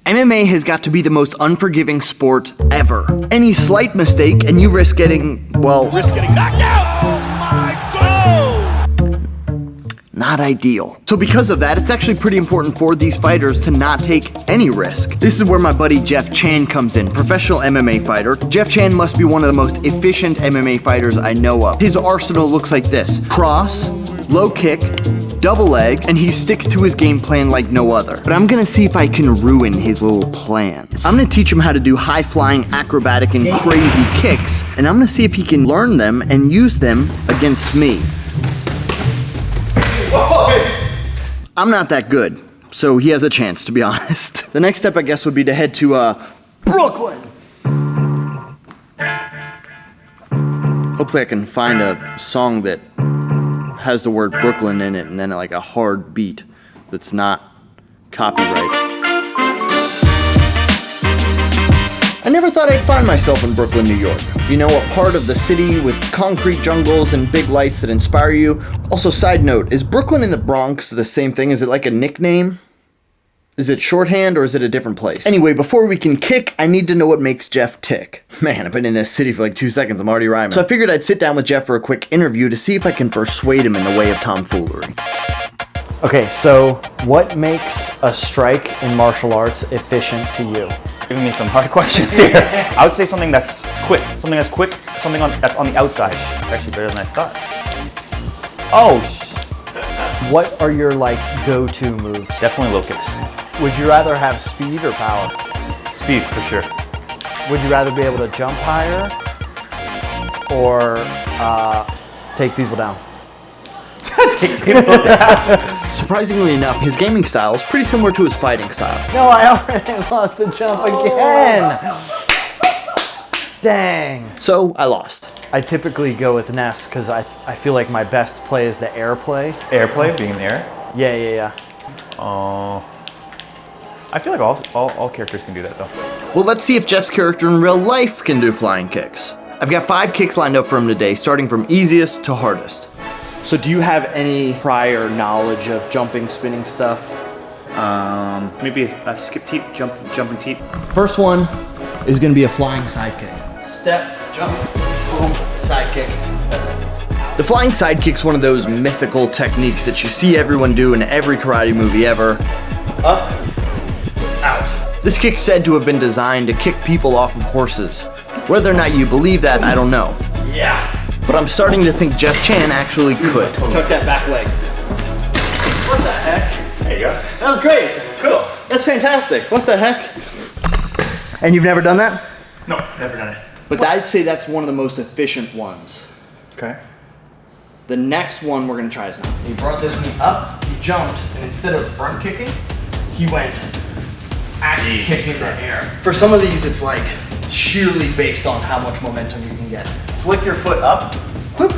MMA has got to be the most unforgiving sport ever. Any slight mistake and you risk getting, well... Risk getting knocked out! Oh my God! Not ideal. So because of that, it's actually pretty important for these fighters to not take any risk. This is where my buddy Jeff Chan comes in, professional MMA fighter. Jeff Chan must be one of the most efficient MMA fighters I know of. His arsenal looks like this: cross, low kick, double leg, and he sticks to his game plan like no other. But I'm gonna see if I can ruin his little plans. I'm gonna teach him how to do high flying, acrobatic, and crazy kicks, and I'm gonna see if he can learn them and use them against me. I'm not that good, so he has a chance, to be honest. The next step, I guess, would be to head to Brooklyn. Hopefully I can find a song that has the word Brooklyn in it and then like a hard beat that's not copyright. I never thought I'd find myself in Brooklyn, New York. You know, a part of the city with concrete jungles and big lights that inspire you. Also, side note, is Brooklyn in the Bronx the same thing? Is it like a nickname? Is it shorthand or is it a different place? Anyway, before we can kick, I need to know what makes Jeff tick. Man, I've been in this city for like 2 seconds, I'm already rhyming. So I figured I'd sit down with Jeff for a quick interview to see if I can persuade him in the way of tomfoolery. Okay, so what makes a strike in martial arts efficient to you? Giving me some hard questions here. I would say something that's quick. Something that's quick, something that's on the outside. Actually better than I thought. Oh, What are your like go-to moves? definitely low kicks. Would you rather have speed or power? Speed for sure. Would you rather be able to jump higher or take people down? Surprisingly enough, his gaming style is pretty similar to his fighting style. No, I already lost the jump again. Dang. So, I lost. I typically go with Ness because I feel like my best play is the air play. Airplay, being in the air. Yeah. I feel like all characters can do that though. Well, let's see if Jeff's character in real life can do flying kicks. I've got 5 kicks lined up for him today, starting from easiest to hardest. So do you have any prior knowledge of jumping, spinning stuff? Maybe a skip teep, jumping teep. First one is gonna be a flying side kick. Step, jump, boom, side kick. That's it. The flying side kick's one of those mythical techniques that you see everyone do in every karate movie ever. Up, out. This kick's said to have been designed to kick people off of horses. Whether or not you believe that, I don't know. Yeah. But I'm starting to think Jeff Chan actually could. Tuck that back leg. What the heck? There you go. That was great. Cool. That's fantastic. What the heck? And you've never done that? No, never done it. But I'd say that's one of the most efficient ones. Okay. The next one we're gonna try is now. He brought this knee up, he jumped, and instead of front kicking, he went axe kick in the air. For some of these, it's like sheerly based on how much momentum you can get. Flick your foot up, whoop,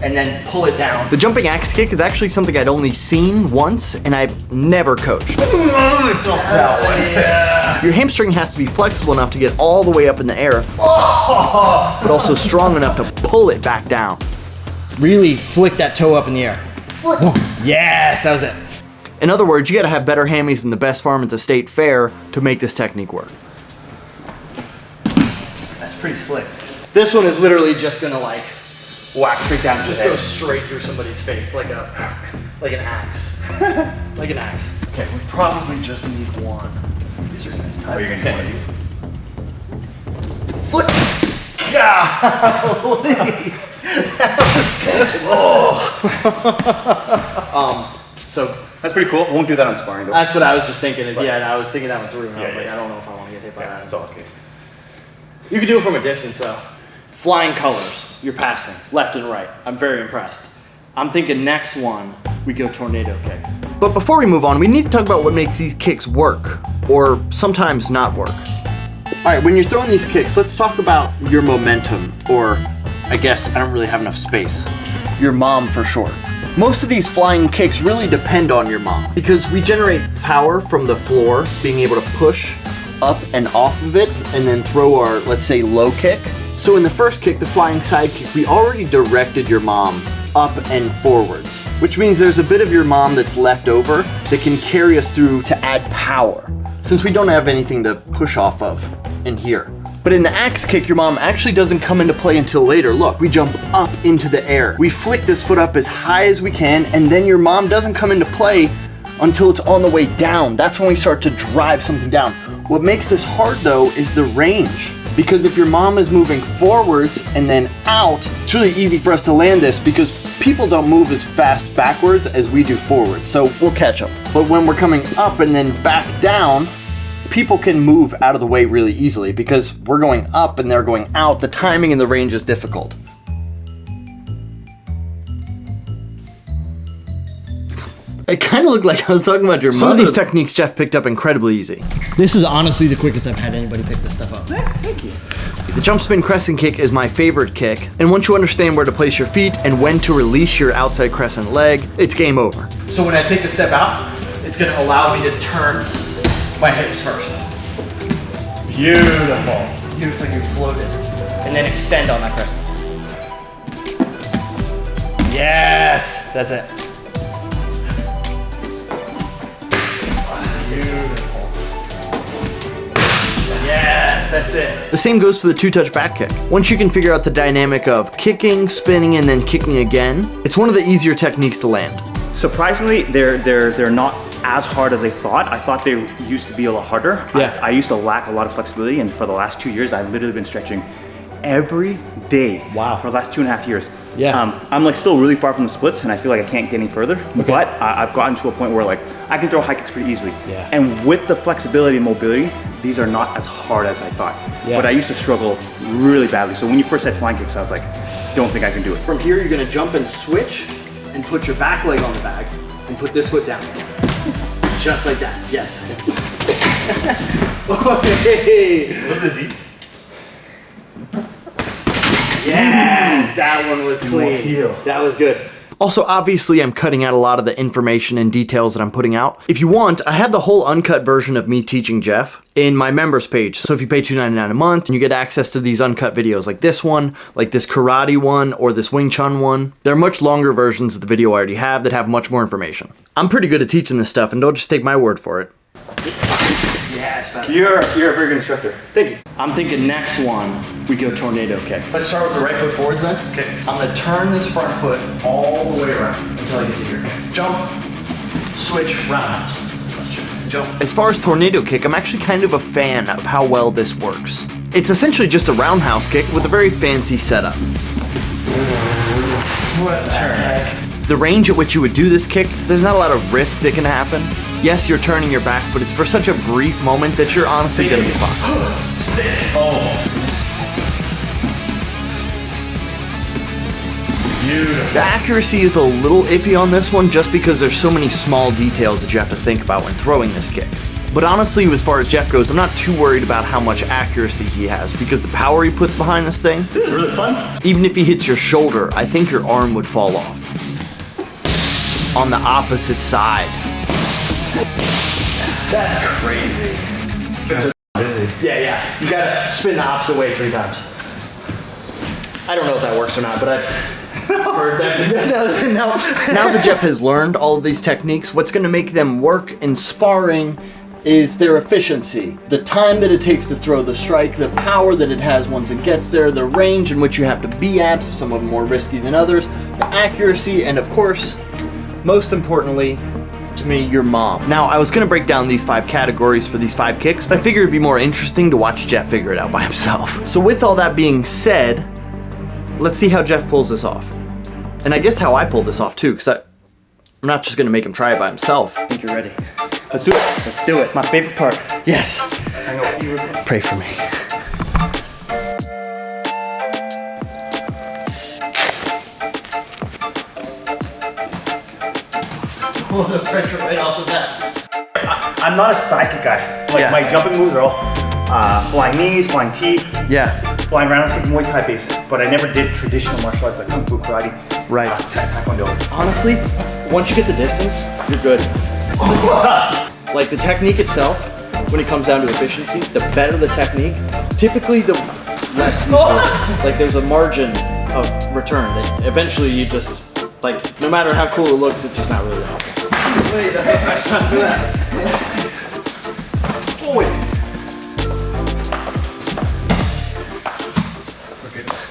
and then pull it down. The jumping axe kick is actually something I'd only seen once, and I've never coached. Your hamstring has to be flexible enough to get all the way up in the air, but also strong enough to pull it back down. Really flick that toe up in the air. Yes, that was it. In other words, you gotta have better hammies than the best farm at the state fair to make this technique work. That's pretty slick. This one is literally just gonna like Whack straight down to the just head. go straight through somebody's face like an axe. Like an axe. Okay, we probably just need one. These are nice. Oh, you're gonna do one of these? Flip! Golly! That was good. So That's pretty cool. Won't do that on sparring though. that's what I was just thinking is, and I was thinking that one through, and I was Yeah, like, yeah. I don't know if I want to get hit by that. It's all okay. You can do it from a distance though. Flying colors, you're passing, left and right. I'm very impressed. I'm thinking next one, we go tornado kick. But before we move on, we need to talk about what makes these kicks work, or sometimes not work. All right, when you're throwing these kicks, let's talk about your momentum, or I guess I don't really have enough space. Your mom for short. Most of these flying kicks really depend on your mom because we generate power from the floor, being able to push up and off of it, and then throw our, let's say, low kick. So in the first kick, the flying side kick, we already directed your mom up and forwards, which means there's a bit of your mom that's left over that can carry us through to add power. since we don't have anything to push off of in here. But in the axe kick, your mom actually doesn't come into play until later. Look, we jump up into the air. We flick this foot up as high as we can, and then your mom doesn't come into play until it's on the way down. That's when we start to drive something down. What makes this hard though is the range. Because if your mom is moving forwards and then out, it's really easy for us to land this because people don't move as fast backwards as we do forwards. So we'll catch up. But when we're coming up and then back down, people can move out of the way really easily because we're going up and they're going out. The timing and the range is difficult. It kind of looked like I was talking about your mother. Some of these techniques Jeff picked up incredibly easy. This is honestly the quickest I've had anybody pick this stuff up. Thank you. The jump spin crescent kick is my favorite kick, and once you understand where to place your feet and when to release your outside crescent leg, it's game over. So when I take the step out, it's gonna allow me to turn my hips first. Beautiful. It's like you floated. And then extend on that crescent. Yes, that's it. Beautiful. Yes, that's it. The same goes for the two-touch back kick. Once you can figure out the dynamic of kicking, spinning, and then kicking again, it's one of the easier techniques to land. Surprisingly, they're not as hard as I thought. I thought they used to be a lot harder. Yeah. I used to lack a lot of flexibility, and for the last 2 years, I've literally been stretching every day. Wow. For the last 2.5 years. Yeah. I'm like still really far from the splits, and I feel like I can't get any further. Okay. But I've gotten to a point where like I can throw high kicks pretty easily. Yeah. And with the flexibility and mobility, these are not as hard as I thought. Yeah. But I used to struggle really badly. So when you first said flying kicks, I was like, don't think I can do it. From here, you're gonna jump and switch and put your back leg on the bag and put this foot down. Just like that, yes. Hey. What is he? Yes, that one was clean. heel. That was good. Also, obviously, I'm cutting out a lot of the information and details that I'm putting out. If you want, I have the whole uncut version of me teaching Jeff in my members page. So if you pay $2.99 a month, you get access to these uncut videos like this one, like this karate one, or this Wing Chun one. There are much longer versions of the video I already have that have much more information. I'm pretty good at teaching this stuff, and don't just take my word for it. Yes, You're a very good instructor. Thank you. I'm thinking next one, we go tornado kick. Let's start with the right foot forwards then. Okay. I'm gonna turn this front foot all the way around until I get to here. Jump, switch, roundhouse. Jump. As far as tornado kick, I'm actually kind of a fan of how well this works. It's essentially just a roundhouse kick with a very fancy setup. What the heck? The range at which you would do this kick, there's not a lot of risk that can happen. Yes, you're turning your back, but it's for such a brief moment that you're honestly gonna be fine. Beautiful. The accuracy is a little iffy on this one just because there's so many small details that you have to think about when throwing this kick. But honestly, as far as Jeff goes, I'm not too worried about how much accuracy he has because the power he puts behind this thing, This is really fun. even if he hits your shoulder, I think your arm would fall off. On the opposite side. That's crazy. Yeah. You gotta spin the opposite way 3 times. I don't know if that works or not, but I've heard that. Now that Jeff has learned all of these techniques, what's gonna make them work in sparring is their efficiency. The time that it takes to throw the strike, the power that it has once it gets there, the range in which you have to be at, some of them more risky than others, the accuracy, and of course, most importantly, to me, your mom. Now, I was gonna break down these 5 categories for these 5 kicks, but I figured it'd be more interesting to watch Jeff figure it out by himself. So with all that being said, let's see how Jeff pulls this off. And I guess how I pull this off too, because I'm not just gonna make him try it by himself. I think you're ready. Let's do it. Let's do it. My favorite part. Yes. I know you were. Pray for me. Oh, the pressure right off the bat. I'm not a sidekick guy. Like Yeah. my jumping moves are all flying knees, flying teeth, Yeah. flying roundhouse kick, Muay Thai basic. But I never did traditional martial arts like Kung Fu, karate, Right. Taekwondo. Honestly, once you get the distance, you're good. Like the technique itself, when it comes down to efficiency, the better the technique, typically the less you score. Like there's a margin of return that eventually you just, like, no matter how cool it looks, it's just not really helpful. Wait, that's not for that.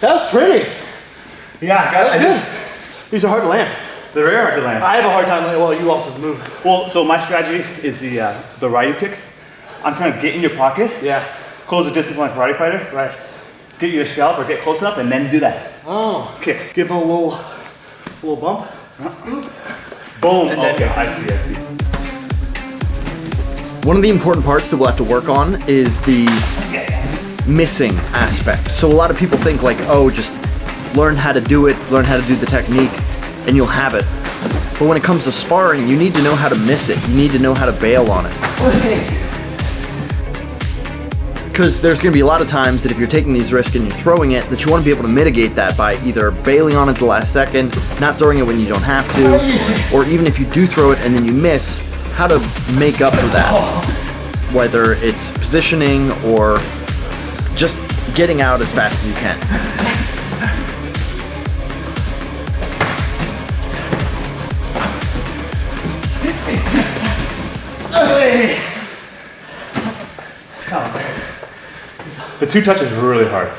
That was pretty. Yeah, That was good. These are hard to land. They're very hard to land. I have a hard time landing. Well, you also move. Well, so my strategy is the Ryu kick. I'm trying to get in your pocket, Yeah. close the distance like a karate fighter, Right. get you a scalp or get close enough, and then do that. Oh. Kick. Give him a little bump. Boom. And then- Okay, I see. One of the important parts that we'll have to work on is the missing aspect. So a lot of people think like, oh, just learn how to do it, learn how to do the technique, and you'll have it. But when it comes to sparring, you need to know how to miss it. You need to know how to bail on it. Because there's gonna be a lot of times that if you're taking these risks and you're throwing it, that you wanna be able to mitigate that by either bailing on it the last second, not throwing it when you don't have to, or even if you do throw it and then you miss, how to make up for that. Whether it's positioning or just getting out as fast as you can. The two touches are really hard.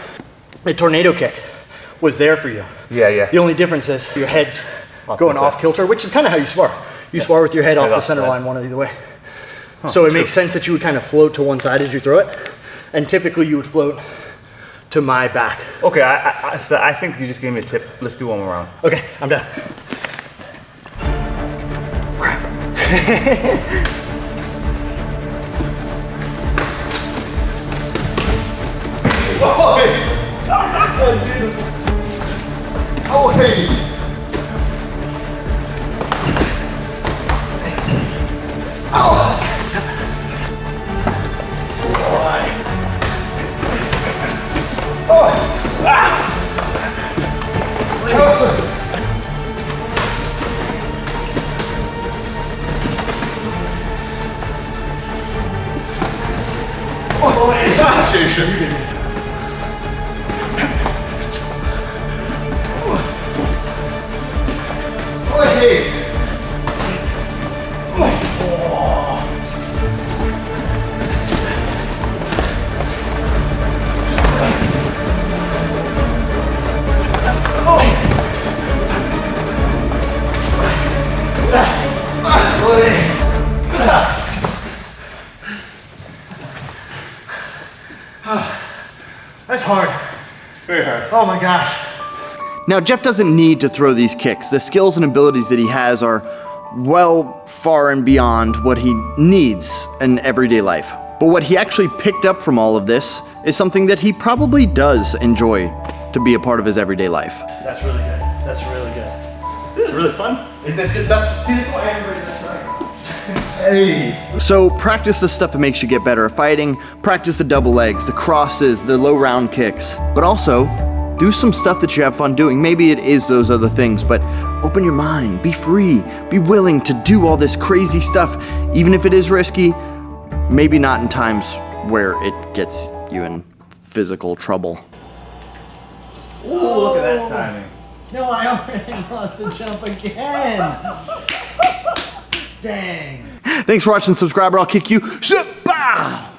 The tornado kick was there for you. Yeah. The only difference is your head's going to the off side. kilter, which is kind of how you spar. You spar with your head off the off center the side. line, one or either way. So it makes sense that you would kind of float to one side as you throw it, and typically you would float to my back. Okay, so I think you just gave me a tip. Let's do one more round. Okay, I'm done. Oh, hey. That's hard. Very hard. Oh my gosh. Now, Jeff doesn't need to throw these kicks. The skills and abilities that he has are well far and beyond what he needs in everyday life. But what he actually picked up from all of this is something that he probably does enjoy to be a part of his everyday life. That's really good. That's really good. This is really fun. Is this good stuff? See, this is why everybody does right. So practice the stuff that makes you get better at fighting, practice the double legs, the crosses, the low round kicks, but also do some stuff that you have fun doing. Maybe it is those other things, but open your mind, be free, be willing to do all this crazy stuff, even if it is risky, maybe not in times where it gets you in physical trouble. Ooh, look at that timing. No, I already lost the jump again. Dang. Thanks for watching, subscriber, I'll kick you. Bow!